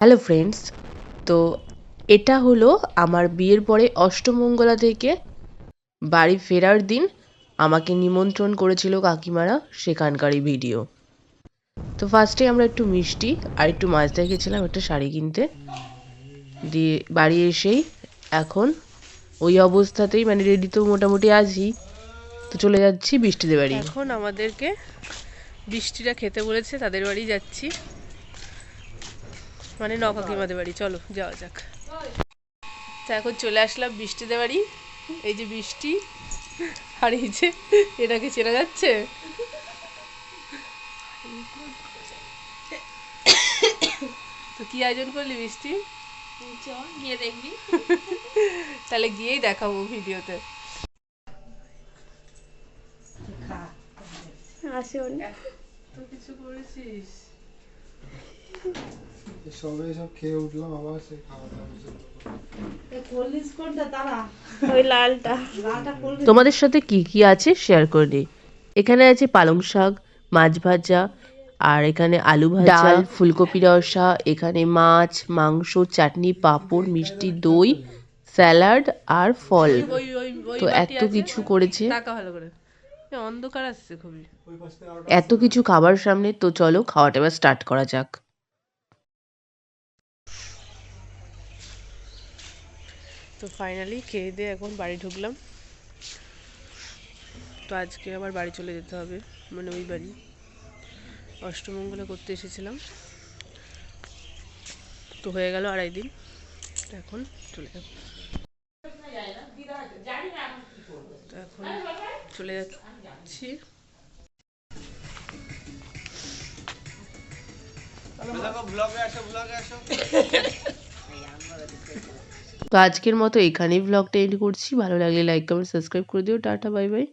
Hello friends, তো এটা হলো আমার বিয়ের পরে অষ্টমঙ্গলা থেকে বাড়ি ফেরার দিন আমাকে নিমন্ত্রণ করেছিল কাকিমারা, সেখানকারই ভিডিও। তো ফার্স্টে আমরা একটু মিষ্টি আর একটু মাছদায় গেছিলাম একটা শাড়ি কিনতে, দিয়ে বাড়ি এসেই এখন ওই অবস্থাতেই মানে রেডি তো মোটামুটি আছি, তো চলে যাচ্ছি বৃষ্টিদের বাড়ি। এখন আমাদেরকে বৃষ্টিরা খেতে বলেছে, তাদের বাড়ি যাচ্ছি, মানে নকাকিমাদের বাড়ি। চলো যাওয়া যাক। তো এখন চলে আসলাম বৃষ্টিদের বাড়ি। এই যে বৃষ্টি, আর এই যে এটাকে চেনা যাচ্ছে। তো কি আয়োজন করলি বৃষ্টি? গিয়ে দেখবি। তাহলে গিয়েই দেখাবো ভিডিওতে। আসুন। তো কিছু করেছিস? সবে সব খেয়ে উঠলাম, আবার সে খাওয়া দাওয়া। তোমাদের সাথে কি কি আছে শেয়ার করে নিই। এখানে আছে পালং শাক, মাছ ভাজা, আর এখানে আলু ভাজা, ডাল, ফুলকপি রসা, এখানে মাছ, মাংস, চাটনি, পাঁপড়, মিষ্টি, দই, স্যালাড আর ফল। তো এত কিছু করেছে, অন্ধকার আসছে খুবই। এত কিছু খাবার সামনে, তো চলো খাওয়াটা এবার স্টার্ট করা যাক। তো ফাইনালি খেয়ে দিয়ে এখন বাড়ি ঢুকলাম। তো আজকে আবার বাড়ি চলে যেতে হবে, মানে ওই বাড়ি অষ্টমঙ্গলা করতে এসেছিলাম। তো হয়ে গেল 2.5 দিন, এখন চলে যাব। তো এখন চলে যাচ্ছি। তো আজকের মতো এখানেই ব্লগটা এন্ড করছি। ভালো লাগলে লাইক, কমেন্ট, সাবস্ক্রাইব করে দিও। Tata, bye bye.